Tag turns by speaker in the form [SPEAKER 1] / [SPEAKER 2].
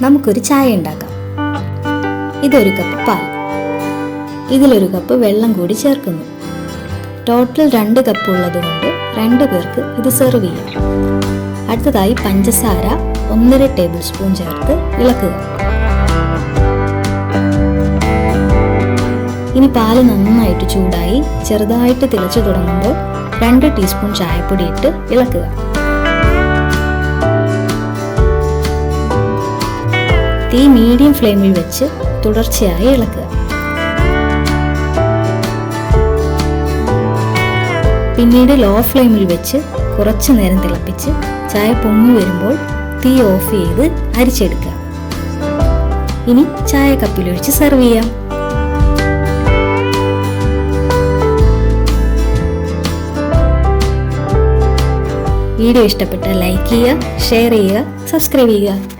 [SPEAKER 1] നമുക്കൊരു ചായ ഉണ്ടാക്കാം. ഇതൊരു കപ്പ് പാൽ, ഇതിലൊരു കപ്പ് വെള്ളം കൂടി ചേർക്കുന്നു. ടോട്ടൽ 2 കപ്പ് ഉള്ളത് കൊണ്ട് 2 പേർക്ക് ഇത് സെർവ് ചെയ്യാം. അടുത്തതായി പഞ്ചസാര 1.5 ടേബിൾ സ്പൂൺ ചേർത്ത് ഇളക്കുക. ഇനി പാല് നന്നായിട്ട് ചൂടായി ചെറുതായിട്ട് തിളച്ചു തുടങ്ങുമ്പോൾ 2 ടീസ്പൂൺ ചായപ്പൊടി ഇട്ട് ഇളക്കുക. തീ മീഡിയം ഫ്ലെയിമിൽ വെച്ച് തുടർച്ചയായി ഇളക്കുക. പിന്നീട് ലോ ഫ്ലെയിമിൽ വെച്ച് കുറച്ചു നേരം തിളപ്പിച്ച് ചായ പൊങ്ങി വരുമ്പോൾ തീ ഓഫ് ചെയ്ത് അരിച്ചെടുക്കുക. ഇനി ചായ കപ്പിലൊഴിച്ച് സെർവ് ചെയ്യാം. വീഡിയോ ഇഷ്ടപ്പെട്ടാൽ ലൈക്ക് ചെയ്യുക, ഷെയർ ചെയ്യുക, സബ്സ്ക്രൈബ് ചെയ്യുക.